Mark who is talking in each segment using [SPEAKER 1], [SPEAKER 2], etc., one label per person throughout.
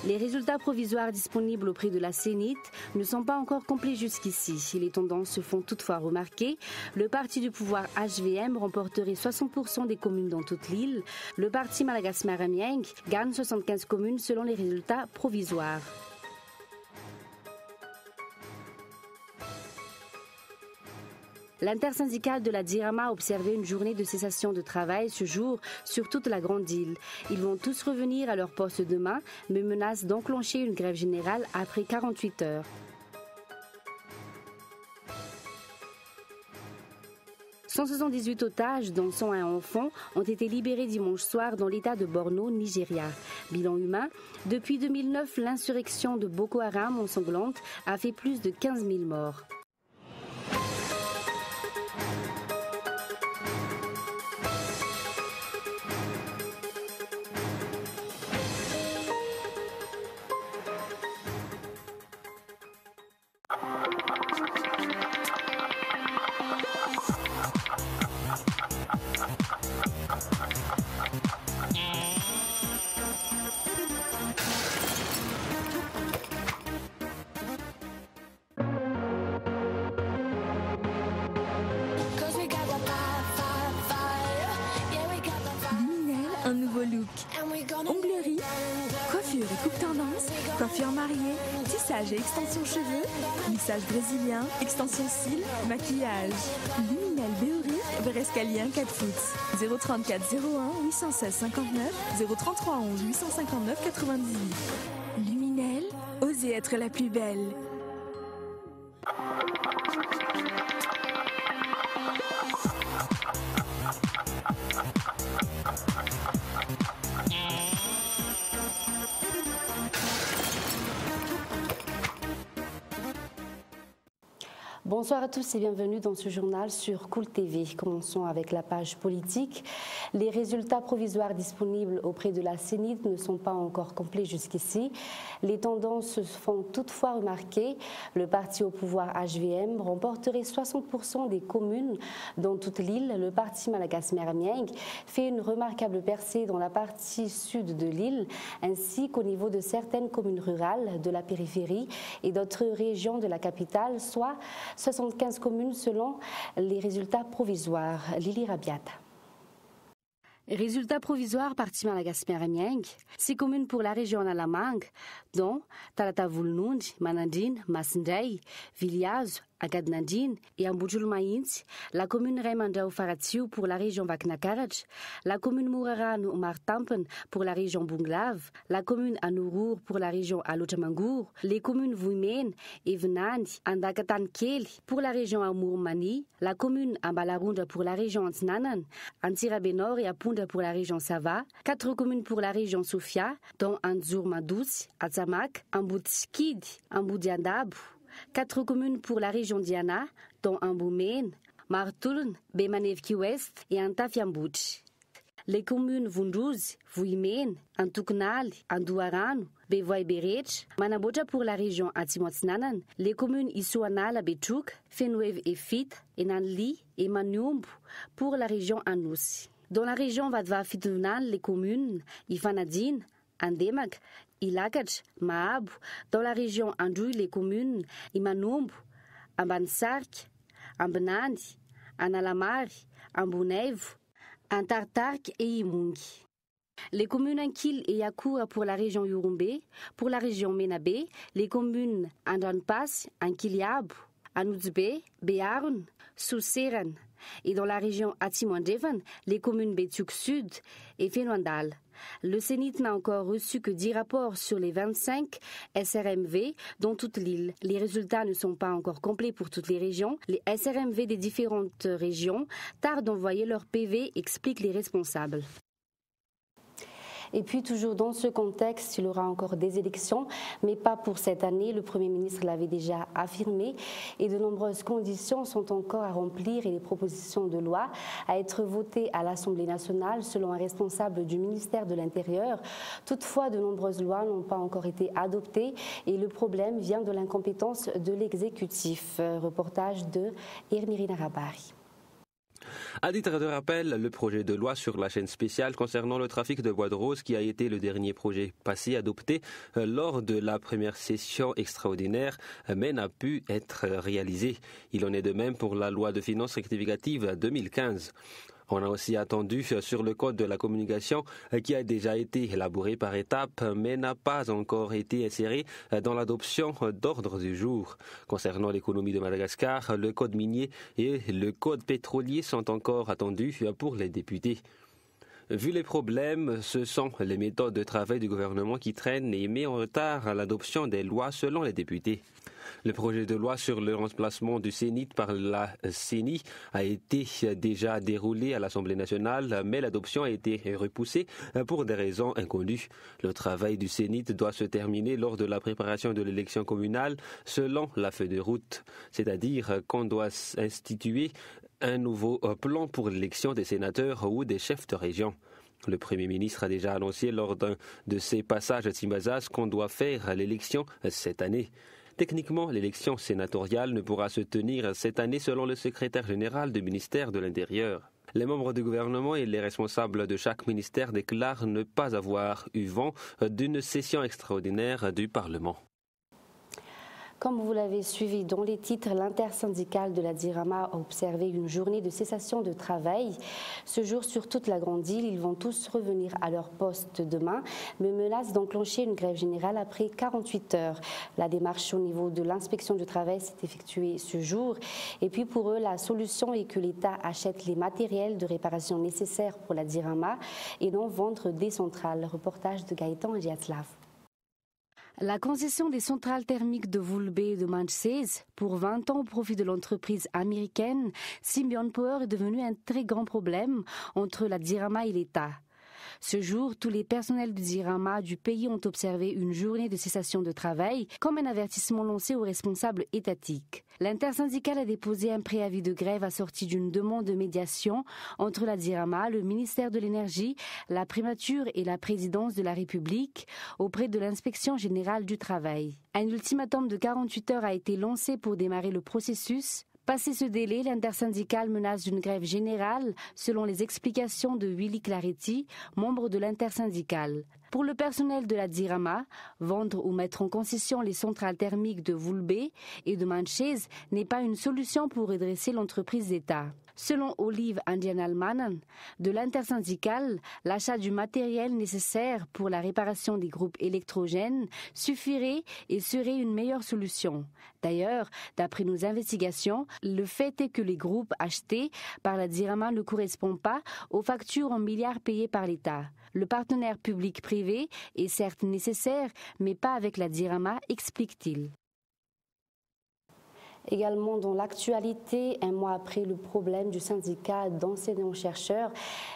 [SPEAKER 1] Les résultats provisoires disponibles auprès de la CENIT ne sont pas encore complets jusqu'ici. Les tendances se font toutefois remarquer. Le parti du pouvoir HVM remporterait 60% des communes dans toute l'île. Le parti Malagasy-Maramieng gagne 75 communes selon les résultats provisoires. L'intersyndicale de la DIRAMA a observé une journée de cessation de travail ce jour sur toute la grande île. Ils vont tous revenir à leur poste demain, mais menacent d'enclencher une grève générale après 48 heures. « 178 otages, dont 101 enfants, ont été libérés dimanche soir dans l'état de Borno, Nigeria. Bilan humain, depuis 2009, l'insurrection de Boko Haram ensanglante a fait plus de 15 000 morts.
[SPEAKER 2] Un nouveau look. Onglerie, coiffure et coupe tendance, coiffure mariée, tissage et extension cheveux, lissage brésilien, extension cils, maquillage. Luminel Béorir, Berescalien 4 foot. 034 01 816 59 033 11 859 98. Luminel, osez être la plus belle.
[SPEAKER 1] Bonsoir à tous et bienvenue dans ce journal sur Cool TV. Commençons avec la page politique. Les résultats provisoires disponibles auprès de la CENIT ne sont pas encore complets jusqu'ici. Les tendances se font toutefois remarquer. Le parti au pouvoir HVM remporterait 60% des communes dans toute l'île. Le parti Malagasy-Maramieng fait une remarquable percée dans la partie sud de l'île, ainsi qu'au niveau de certaines communes rurales de la périphérie et d'autres régions de la capitale, soit 75 communes selon les résultats provisoires. Lili Rabiat. Résultats provisoires parti Malagasy-Maramieng, 6 communes pour la région Nalamang, dont Talatavulnund, Manandine, Masindei, Viliaz, Agadnandine et Ambujul-Mainz, la commune Raymandao-Faratsiu pour la région Vaknakaraj, la commune Mouraran-Omartampen pour la région Bunglav, la commune Anurur pour la région Alochamangur, les communes Vuimen, Evenandi, Andakatankeli pour la région Amourmani, la commune Ambalarunda pour la région Antinanan, Antirabenor et Apunda pour la région Sava, 4 communes pour la région Sofia, dont Anzur-Madous, Atzamak, Ambutskid, Ambudiandabu, 4 communes pour la région Diana, dont Amboumen, Martuln, Bemanevki West et Antafiambouch. Les communes Vunduz, Vuimen, Antuknal, Andouarano, Bevoy Berech, Manaboja pour la région Atimotsnanan, les communes Isuanala Bechuk, Fenouev et Fit, Enanli et Maniumbu pour la région Anous. Dans la région Vadva Fitounan, les communes Ifanadine, Andemag, Ilakach, Maabu, dans la région Andouy, les communes Imanombu, Ambansark, Ambenandi, Analamari, Ambuneivu, Antartark et Imungi. Les communes Ankil et Yakoura pour la région Yurumbe, pour la région Menabe, les communes Andanpas, Ankiliabu, Anudzbe, Bearun, Souseran, et dans la région Atimandevan, les communes Betuk Sud et Fenwandal. Le CENIT n'a encore reçu que 10 rapports sur les 25 SRMV dans toute l'île. Les résultats ne sont pas encore complets pour toutes les régions. Les SRMV des différentes régions tardent d'envoyer leur PV, expliquent les responsables. Et puis, toujours dans ce contexte, il y aura encore des élections, mais pas pour cette année. Le Premier ministre l'avait déjà affirmé. Et de nombreuses conditions sont encore à remplir et les propositions de loi à être votées à l'Assemblée nationale, selon un responsable du ministère de l'Intérieur. Toutefois, de nombreuses lois n'ont pas encore été adoptées et le problème vient de l'incompétence de l'exécutif. Reportage de Irmirina Rabari.
[SPEAKER 3] À titre de rappel, le projet de loi sur la chaîne spéciale concernant le trafic de bois de rose, qui a été le dernier projet passé adopté lors de la première session extraordinaire, mais n'a pu être réalisé. Il en est de même pour la loi de finances rectificative 2015. On a aussi attendu sur le code de la communication qui a déjà été élaboré par étapes mais n'a pas encore été inséré dans l'adoption d'ordre du jour. Concernant l'économie de Madagascar, le code minier et le code pétrolier sont encore attendus pour les députés. Vu les problèmes, ce sont les méthodes de travail du gouvernement qui traînent et mettent en retard l'adoption des lois selon les députés. Le projet de loi sur le remplacement du Sénit par la CENI a été déjà déroulé à l'Assemblée nationale, mais l'adoption a été repoussée pour des raisons inconnues. Le travail du Sénit doit se terminer lors de la préparation de l'élection communale selon la feuille de route, c'est-à-dire qu'on doit instituer un nouveau plan pour l'élection des sénateurs ou des chefs de région. Le Premier ministre a déjà annoncé lors d'un de ses passages à Timbazas qu'on doit faire l'élection cette année. Techniquement, l'élection sénatoriale ne pourra se tenir cette année selon le secrétaire général du ministère de l'Intérieur. Les membres du gouvernement et les responsables de chaque ministère déclarent ne pas avoir eu vent d'une session extraordinaire du Parlement.
[SPEAKER 1] Comme vous l'avez suivi dans les titres, l'intersyndicale de la DIRAMA a observé une journée de cessation de travail. Ce jour, sur toute la grande île, ils vont tous revenir à leur poste demain, mais menacent d'enclencher une grève générale après 48 heures. La démarche au niveau de l'inspection du travail s'est effectuée ce jour. Et puis pour eux, la solution est que l'État achète les matériels de réparation nécessaires pour la DIRAMA et non vendre des centrales. Reportage de Gaëtan Diatlav. La concession des centrales thermiques de Voulbé et de Manchese pour 20 ans au profit de l'entreprise américaine Symbion Power est devenue un très grand problème entre la DIRAMA et l'État. Ce jour, tous les personnels du DIRAMA du pays ont observé une journée de cessation de travail comme un avertissement lancé aux responsables étatiques. L'intersyndicale a déposé un préavis de grève assorti d'une demande de médiation entre la DIRAMA, le ministère de l'Énergie, la primature et la présidence de la République auprès de l'inspection générale du travail. Un ultimatum de 48 heures a été lancé pour démarrer le processus. Passé ce délai, l'intersyndicale menace d'une grève générale, selon les explications de Willy Claretti, membre de l'intersyndicale. Pour le personnel de la DIRAMA, vendre ou mettre en concession les centrales thermiques de Voulbé et de Manchese n'est pas une solution pour redresser l'entreprise d'État. Selon Olive Indian-Almanan, de l'intersyndicale, l'achat du matériel nécessaire pour la réparation des groupes électrogènes suffirait et serait une meilleure solution. D'ailleurs, d'après nos investigations, le fait est que les groupes achetés par la DIRAMA ne correspondent pas aux factures en milliards payées par l'État. Le partenaire public-privé est certes nécessaire, mais pas avec la DIRAMA, explique-t-il. Également dans l'actualité, un mois après le problème du syndicat d'enseignants-chercheurs,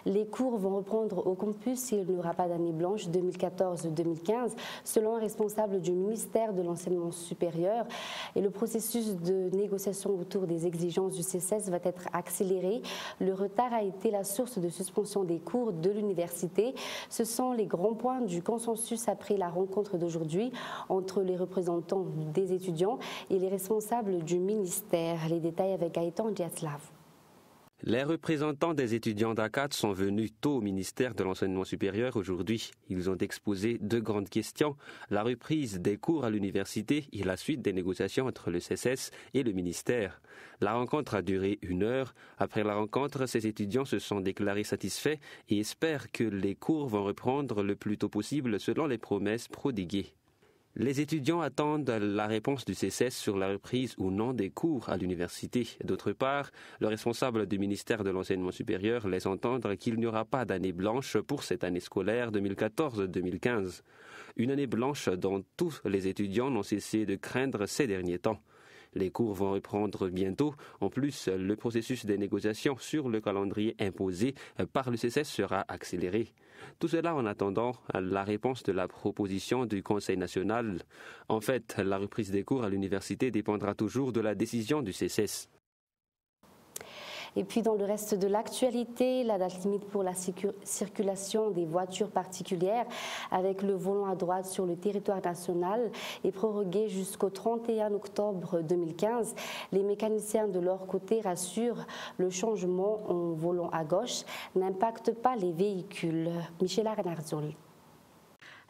[SPEAKER 1] les cours vont reprendre au campus s'il n'y aura pas d'année blanche 2014-2015, selon un responsable du ministère de l'Enseignement supérieur. Et le processus de négociation autour des exigences du CCES va être accéléré. Le retard a été la source de suspension des cours de l'université. Ce sont les grands points du consensus après la rencontre d'aujourd'hui entre les représentants des étudiants et les responsables du ministère. Les détails avec Gaëtan Diatlav.
[SPEAKER 3] Les représentants des étudiants d'ACAT sont venus tôt au ministère de l'Enseignement supérieur aujourd'hui. Ils ont exposé deux grandes questions, la reprise des cours à l'université et la suite des négociations entre le CCES et le ministère. La rencontre a duré 1 heure. Après la rencontre, ces étudiants se sont déclarés satisfaits et espèrent que les cours vont reprendre le plus tôt possible selon les promesses prodiguées. Les étudiants attendent la réponse du CCES sur la reprise ou non des cours à l'université. D'autre part, le responsable du ministère de l'Enseignement supérieur laisse entendre qu'il n'y aura pas d'année blanche pour cette année scolaire 2014-2015. Une année blanche dont tous les étudiants n'ont cessé de craindre ces derniers temps. Les cours vont reprendre bientôt. En plus, le processus des négociations sur le calendrier imposé par le CCES sera accéléré. Tout cela en attendant la réponse de la proposition du Conseil national. En fait, la reprise des cours à l'université dépendra toujours de la décision du CCES.
[SPEAKER 1] Et puis dans le reste de l'actualité, la date limite pour la circulation des voitures particulières avec le volant à droite sur le territoire national est proroguée jusqu'au 31 octobre 2015. Les mécaniciens de leur côté rassurent, le changement en volant à gauche n'impacte pas les véhicules. Michela Renardzol.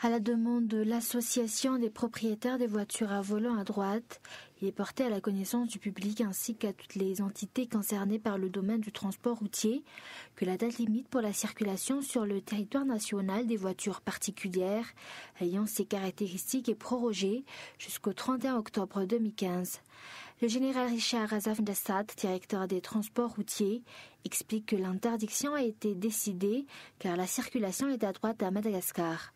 [SPEAKER 4] À la demande de l'association des propriétaires des voitures à volant à droite, il est porté à la connaissance du public ainsi qu'à toutes les entités concernées par le domaine du transport routier que la date limite pour la circulation sur le territoire national des voitures particulières ayant ces caractéristiques est prorogée jusqu'au 31 octobre 2015. Le général Richard Azafndessat, directeur des transports routiers, explique que l'interdiction a été décidée car la circulation est à droite à Madagascar.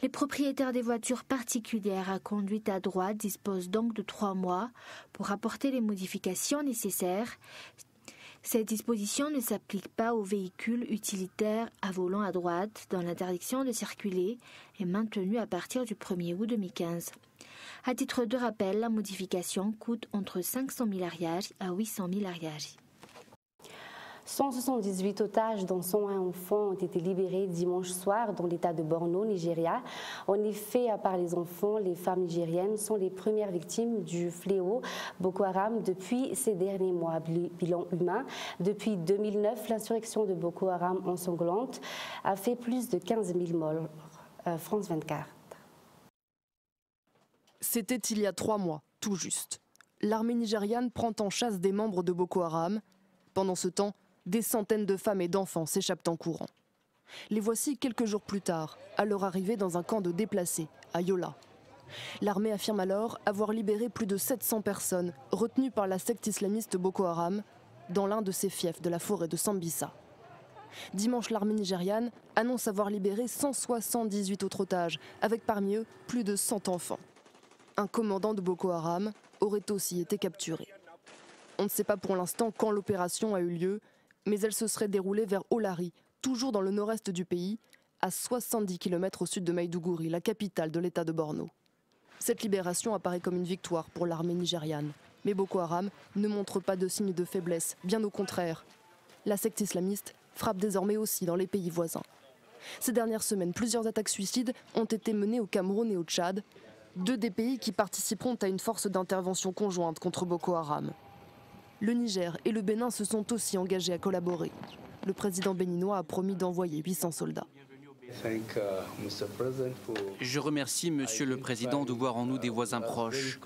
[SPEAKER 4] Les propriétaires des voitures particulières à conduite à droite disposent donc de 3 mois pour apporter les modifications nécessaires. Cette disposition ne s'applique pas aux véhicules utilitaires à volant à droite dont l'interdiction de circuler est maintenue à partir du 1er août 2015. À titre de rappel, la modification coûte entre 500 000 ariages à 800 000 ariages.
[SPEAKER 1] 178 otages, dont 101 enfants, ont été libérés dimanche soir dans l'état de Borno, Nigeria. En effet, à part les enfants, les femmes nigériennes sont les premières victimes du fléau Boko Haram depuis ces derniers mois. Bilan humain, depuis 2009, l'insurrection de Boko Haram ensanglante a fait plus de 15 000 morts. France 24.
[SPEAKER 5] C'était il y a 3 mois, tout juste. L'armée nigériane prend en chasse des membres de Boko Haram. Pendant ce temps, des centaines de femmes et d'enfants s'échappent en courant. Les voici quelques jours plus tard, à leur arrivée dans un camp de déplacés, à Yola. L'armée affirme alors avoir libéré plus de 700 personnes retenues par la secte islamiste Boko Haram dans l'un de ses fiefs de la forêt de Sambisa. Dimanche, l'armée nigériane annonce avoir libéré 178 autres otages, avec parmi eux plus de 100 enfants. Un commandant de Boko Haram aurait aussi été capturé. On ne sait pas pour l'instant quand l'opération a eu lieu, mais elle se serait déroulée vers Olari, toujours dans le nord-est du pays, à 70 km au sud de Maïdougouri, la capitale de l'état de Borno. Cette libération apparaît comme une victoire pour l'armée nigériane. Mais Boko Haram ne montre pas de signe de faiblesse, bien au contraire. La secte islamiste frappe désormais aussi dans les pays voisins. Ces dernières semaines, plusieurs attaques suicides ont été menées au Cameroun et au Tchad, 2 des pays qui participeront à une force d'intervention conjointe contre Boko Haram. Le Niger et le Bénin se sont aussi engagés à collaborer. Le président béninois a promis d'envoyer 800 soldats.
[SPEAKER 6] Je remercie Monsieur le Président de voir en nous des voisins proches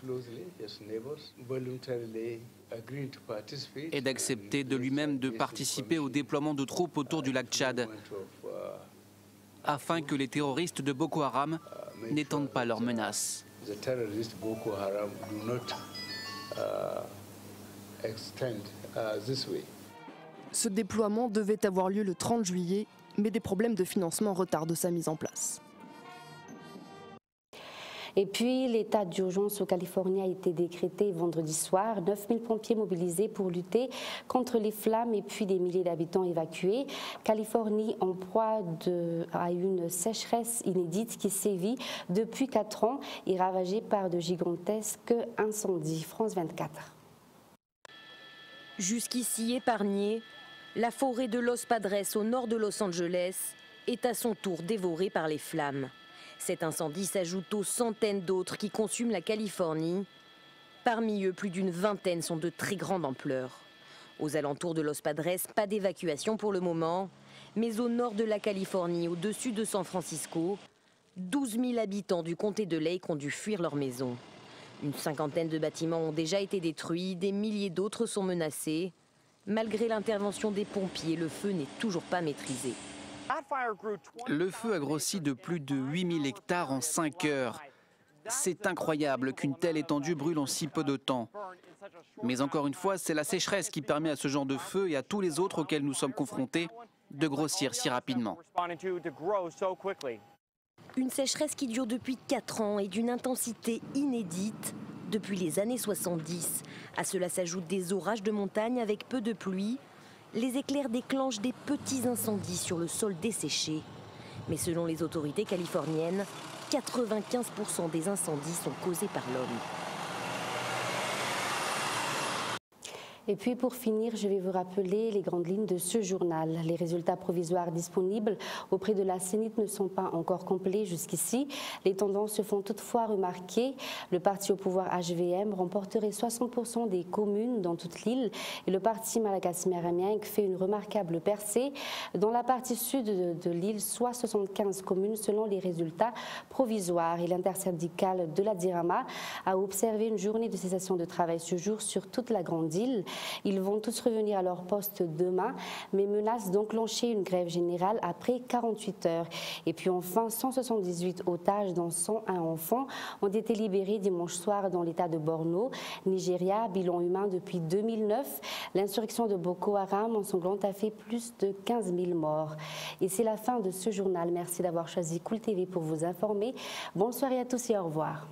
[SPEAKER 6] et d'accepter de lui-même de participer au déploiement de troupes autour du lac Tchad afin que les terroristes de Boko Haram n'étendent pas leurs menaces.
[SPEAKER 5] Ce déploiement devait avoir lieu le 30 juillet, mais des problèmes de financement retardent sa mise en place.
[SPEAKER 1] Et puis, l'état d'urgence en Californie a été décrété vendredi soir. 9000 pompiers mobilisés pour lutter contre les flammes et puis des milliers d'habitants évacués. Californie en proie à une sécheresse inédite qui sévit depuis 4 ans et ravagée par de gigantesques incendies. France 24.
[SPEAKER 7] Jusqu'ici épargnée, la forêt de Los Padres au nord de Los Angeles est à son tour dévorée par les flammes. Cet incendie s'ajoute aux centaines d'autres qui consument la Californie. Parmi eux, plus d'une vingtaine sont de très grande ampleur. Aux alentours de Los Padres, pas d'évacuation pour le moment, mais au nord de la Californie, au-dessus de San Francisco, 12 000 habitants du comté de Lake ont dû fuir leur maison. Une cinquantaine de bâtiments ont déjà été détruits, des milliers d'autres sont menacés. Malgré l'intervention des pompiers, le feu n'est toujours pas maîtrisé.
[SPEAKER 6] Le feu a grossi de plus de 8000 hectares en 5 heures. C'est incroyable qu'une telle étendue brûle en si peu de temps. Mais encore une fois, c'est la sécheresse qui permet à ce genre de feu et à tous les autres auxquels nous sommes confrontés de grossir si rapidement.
[SPEAKER 7] Une sécheresse qui dure depuis 4 ans et d'une intensité inédite depuis les années 70. À cela s'ajoutent des orages de montagne avec peu de pluie. Les éclairs déclenchent des petits incendies sur le sol desséché. Mais selon les autorités californiennes, 95% des incendies sont causés par l'homme.
[SPEAKER 1] Et puis pour finir, je vais vous rappeler les grandes lignes de ce journal. Les résultats provisoires disponibles auprès de la CENIT ne sont pas encore complets jusqu'ici. Les tendances se font toutefois remarquer. Le parti au pouvoir HVM remporterait 60% des communes dans toute l'île et le parti Malagasy-Meramiengue fait une remarquable percée. Dans la partie sud de l'île, soit 75 communes selon les résultats provisoires. Et l'intersyndicale de la DIRAMA a observé une journée de cessation de travail ce jour sur toute la grande île. Ils vont tous revenir à leur poste demain, mais menacent d'enclencher une grève générale après 48 heures. Et puis enfin, 178 otages, dont 101 enfants, ont été libérés dimanche soir dans l'état de Borno, Nigeria, bilan humain depuis 2009. L'insurrection de Boko Haram ensanglante a fait plus de 15 000 morts. Et c'est la fin de ce journal. Merci d'avoir choisi Cool TV pour vous informer. Bonne soirée à tous et au revoir.